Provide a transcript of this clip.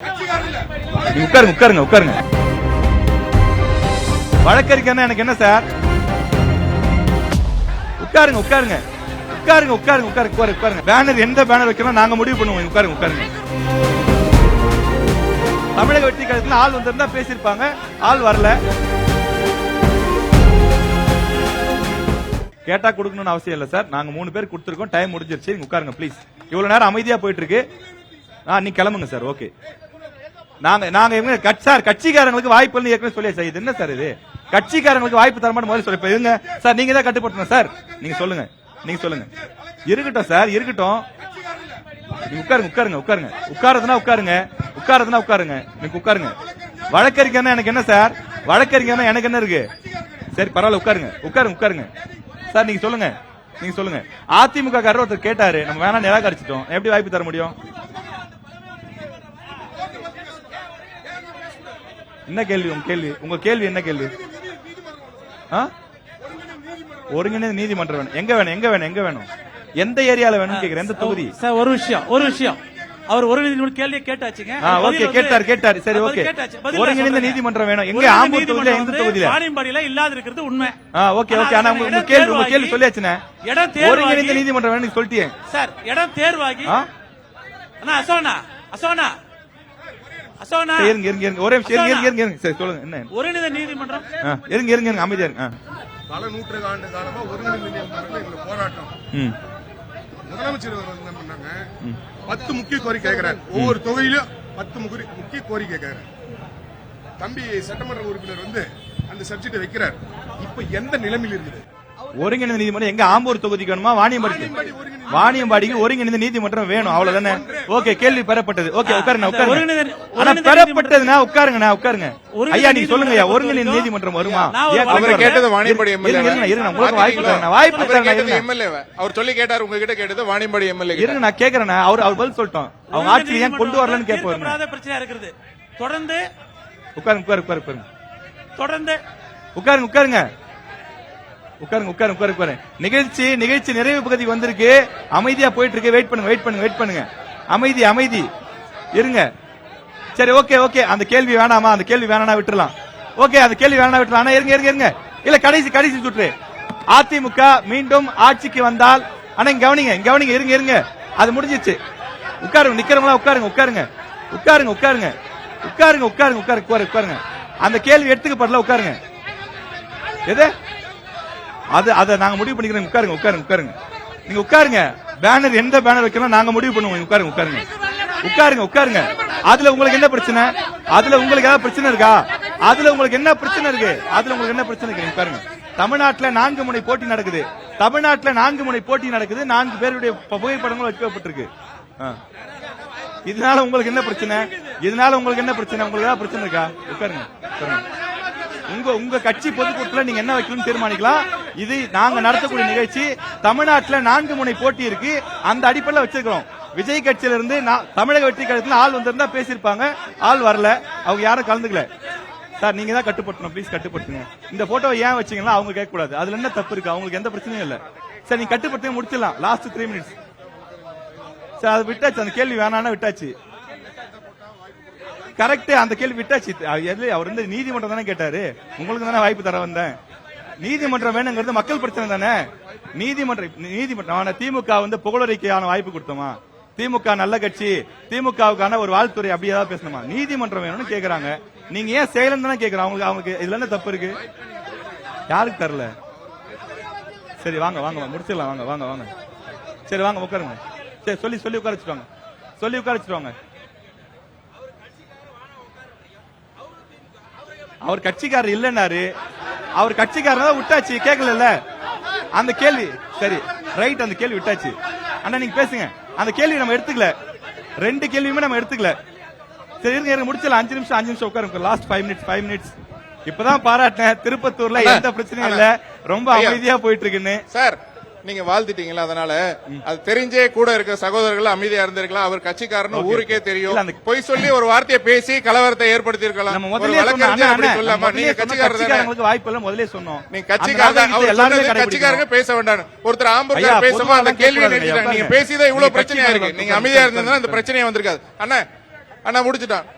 உட்காருங்க உட்காருங்க உட்காருங்க. வழக்கறிஞர்னா எனக்கு என்ன சார்? உட்காருங்க உட்காருங்க உட்காருங்க உட்காருங்க உட்காருங்க உட்காருங்க. பேனர் எந்த பேனர் வைக்கணும் நாங்க முடிவு பண்ணுவோம். உட்காருங்க உட்காருங்க. தமிழக வெற்றி கழகத்துல ஆள் வந்திருந்தா பேசியிருப்பாங்க, ஆள் வரல. கேட்டா கொடுக்கணும்னு அவசியம் இல்ல சார். நாங்க 3 பேர் கொடுத்திருக்கோம். டைம் முடிஞ்சிருச்சு. நீங்க உட்காருங்க ப்ளீஸ். இவ்வளவு நேரம் அமைதியா போயிட்டு இருக்கு. நீ கிளம்புங்க சார். ஓகே. நாங்க சார் கட்சிக்காரங்களுக்கு வாய்ப்பு ஏற்கனவே சொல்லியா இது என்ன சார் இது? கட்சிக்காரங்களுக்கு வாய்ப்பு தரமாட்டேன் முதல்ல சொல்லி இருங்க சார். நீங்க தான் கட்டுப்படுத்தணும் சார். நீங்க சொல்லுங்க. நீங்க சொல்லுங்க. இருக்கட்டும் சார் இருக்கட்டும். நீங்க உட்காருங்க உட்காருங்க உட்காருங்க. உட்காரதுனா உட்காருங்க, உட்காரதுனா உட்காருங்க. நீங்க உட்காருங்க. வழக்கறிஞர்னா எனக்கு என்ன சார்? வழக்கறிஞர்னா எனக்கு என்ன இருக்கு? சரி பரவாயில்ல உட்காருங்க உட்காருங்க உட்காருங்க சார். நீங்க சொல்லுங்க. நீங்க சொல்லுங்க. அதிமுக காரர் ஒருத்தர் கேட்டாரு, நம்ம வேணா நிராகரிச்சிட்டோம். எப்படி வாய்ப்பு தர முடியும்? என்ன கேள்வி உங்க கேள்வி? உங்க கேள்வி என்ன கேள்வி? ஒருங்கிணைந்த நீதிமன்றம் வேணும். எங்க வேணும்? எங்க வேணும்? எங்க வேணும்? எந்த ஏரியால வேணும் கேக்குறேன். எந்த தொகுதி? சார் ஒரு விஷயம் அவர் ஒருங்கிணைந்த கேள்வியை கேட்டாச்சுங்க. ஓகே கேட்டாரு. சரி ஓகே. ஒருங்கிணைந்த நீதிமன்றம் வேணும். எங்க ஆம்பூர் தொகுதியில எந்த தொகுதியில? வாணியம்பாடியில இல்லாத இருக்கிறது உண்மை. Okay okay. ஆனா உங்க கேள்வி சொல்லியாச்சுனே. ஒருங்கிணைந்த நீதிமன்றம் வேணும் சொல்லிட்டீங்க சார். இடம் தேர்வாகி அண்ணா அசோனா இருங்க ஒரே நிமிஷம் இருங்க. சரி சொல்லுங்க. என்ன ஒருங்கிணைந்த நீதிமன்றம்? இருங்க அமைதியா இருங்க. பல நூற்றாண்டு காலமா ஒருங்கிணைந்த நீதிமன்றத்தில் எங்க போராட்டம். முதலமைச்சர் என்ன பண்ணாங்க, 10 முக்கிய கோரிக்கை கேட்கிறார். ஒவ்வொரு தொகையிலும் 10 முக்கிய கோரிக்கை கேட்கிறார். தம்பி சட்டமன்ற உறுப்பினர் அந்த சப்ஜெக்ட் வைக்கிறார். இப்ப எந்த நிலைமையில் இருக்குது? ஒருங்கிணைந்த நீதிமன்றம் எங்க ஆம்பூர் தொகுதிக்கு வேணுமா? வாணியம்பாடிக்கு ஒருங்கிணைந்த நீதிமன்றம் வேணும். அவ்வளவுதானே? ஓகே. கேள்வி பெறப்பட்டது. ஓகே உட்காருங்க உட்காருங்க. ஆனா பெறப்பட்டதுன்னா உட்காருங்க உட்காருங்க. ஐயா நீங்க சொல்லுங்க ஐயா, ஒருங்கிணைந்த நீதிமன்றம் வருமா? அவர் கேட்டது வாணியம்பாடி எம்எல்ஏ. உங்களுக்கு வாய்ப்பு தரேன். எம்எல்ஏ அவர் சொல்லி கேட்டார். உங்ககிட்ட கேட்டது வாணியம்பாடி எம்எல்ஏ. இருங்க நான் கேக்குறேன். அவர் பதில் சொல்லிட்டோம். அவங்க ஆட்சி ஏன் கொண்டு வரலன்னு கேட்பாரு. பிரச்சனை இருக்குது. தொடர்ந்து உட்காருங்க. தொடர்ந்து உட்காருங்க. உட்காருங்க. நிகழ்ச்சி நிறைவு பகுதிக்கு வந்திருக்கு. அமைதியா போயிட்டு இருக்கு. வெயிட் பண்ணுங்க. அமைதி இருங்க. சரி ஓகே. அந்த கேள்வி வேணாமா? அந்த கேள்வி வேணா விட்டுறலாம். ஓகே அந்த கேள்வி வேணா விட்டுறலாம். ஆனா இருங்க. இல்ல கடைசி சுற்று. அதிமுக மீண்டும் ஆட்சிக்கு வந்தால் ஆனா கவனிங்க. இருங்க. அது முடிஞ்சிச்சு. உட்காருங்க. நிக்கிறவங்களா உட்காருங்க. அந்த கேள்வி எடுத்துக்கப்படல. உட்காருங்க. எது அத நாங்க முடிவு பண்ணிக்கிறோம். உட்காருங்க. நீங்க உட்காருங்க. பேனர் எந்த பேனர் வைக்கணும் நாங்க முடிவு பண்ணுவோம். உட்காருங்க. அதுல உங்களுக்கு என்ன பிரச்சனை? அதுல உங்களுக்கு ஏதாவது பிரச்சனை இருக்கா? அதுல உங்களுக்கு என்ன பிரச்சனை இருக்கு? உட்காருங்க. தமிழ்நாட்டுல 4 முனை போட்டி நடக்குது. 4 பேருடைய புகைப்படங்கள் வைக்கப்பட்டிருக்கு. இதனால உங்களுக்கு என்ன பிரச்சனை? உங்களுக்கு ஏதாவது பிரச்சனை இருக்கா? உட்காருங்க. உங்க கட்சி பொதுக்கூட்டத்தில் நீங்க என்ன வைக்கணும்னு தீர்மானிக்கலாம். இது நாங்க நடத்தக்கூடிய நிகழ்ச்சி. தமிழ்நாட்டில் 4 முனை போட்டி இருக்கு. அந்த அடிப்படையில் வச்சிருக்கிறோம். விஜய் கட்சியில இருந்து தமிழக வெற்றி கழகத்தில் ஆள் வந்திருந்தா பேசியிருப்பாங்க, ஆள் வரல. அவங்க யாரும் கலந்துக்கல. சார் நீங்க தான் கட்டுப்படுத்தணும். ப்ளீஸ் கட்டுப்படுத்துங்க. இந்த போட்டோ ஏன் வச்சீங்கன்னா அவங்க கேட்க கூடாது. அதுல என்ன தப்பு இருக்கு? அவங்களுக்கு எந்த பிரச்சனையும் இல்ல. சார் நீங்க கட்டுப்படுத்த முடிச்சிடலாம். Last 3 minutes. சார் அது விட்டாச்சு. அந்த கேள்வி வேணான்னா விட்டாச்சு. கரெக்ட். அந்த கேள்வி விட்டாச்சு. அவர் நீதிமன்றம் தானே கேட்டாரு. உங்களுக்கு தானே வாய்ப்பு தர வந்தேன். நீதிமன்றம் வேணுங்கிறது மக்கள் பிரச்சனை தானே. நீதிமன்றம் திமுக புகழறிக்கையான வாய்ப்பு கொடுத்தோமா? திமுக நல்ல கட்சி, திமுகவுக்கான ஒரு வாழ்த்துறை அப்படி ஏதாவது பேசணுமா? நீதிமன்றம் வேணும்னு கேக்குறாங்க. நீங்க ஏன் செய்யலன்னு தானே கேக்குறாங்க. அவங்களுக்கு இதுல என்ன தப்பு இருக்கு? யாருக்கு தரல? சரி வாங்க முடிச்சிடலாம். வாங்க. சரி வாங்க உட்காருங்க. சரி சொல்லி உட்காரச்சுவாங்க. அவர் கட்சிக்காரர் இல்லன்னாரு. அவர் கட்சிக்காரர் விட்டாச்சு. கேட்கல அந்த கேள்வி. சரி ரைட். அந்த கேள்வி விட்டாச்சு. அண்ணா நீங்க பேசுங்க. அந்த கேள்வி நம்ம எடுத்துக்கல. 2 கேள்வியுமே நம்ம எடுத்துக்கல. சரி இருங்க முடிச்சல. 5 நிமிஷம் உட்காருங்க. Last 5 minutes. இப்பதான் பாராட்டினேன். திருப்பத்தூர்ல எந்த பிரச்சனையும் இல்ல. ரொம்ப அமைதியா போயிட்டு இருக்குன்னு. சார் நீங்க வாழ்த்திட்டீங்களா? அதனால அது தெரிஞ்சே கூட இருக்க சகோதரர்கள் அமைதியா இருந்திருக்கலாம். அவர் கட்சிக்காரன்னு ஊருக்கே தெரியும். பொய் சொல்லி ஒரு வார்த்தையை பேசி கலவரத்தை ஏற்படுத்தி இருக்கலாம். நீங்க கட்சிக்காரங்களுக்கு வாய்ப்பு எல்லாம் முதலே சொன்னோம். நீங்க கட்சிக்காரங்க பேச வேண்டாம். ஒருத்தர் ஆம்பூர் பேசும்போது அந்த கேள்வி நீங்க பேசிதான் இவ்வளவு பிரச்சனையா இருக்கு. நீங்க அமைதியா இருந்ததுன்னா அந்த பிரச்சனையா வந்திருக்காது. அண்ணா முடிச்சுட்டான்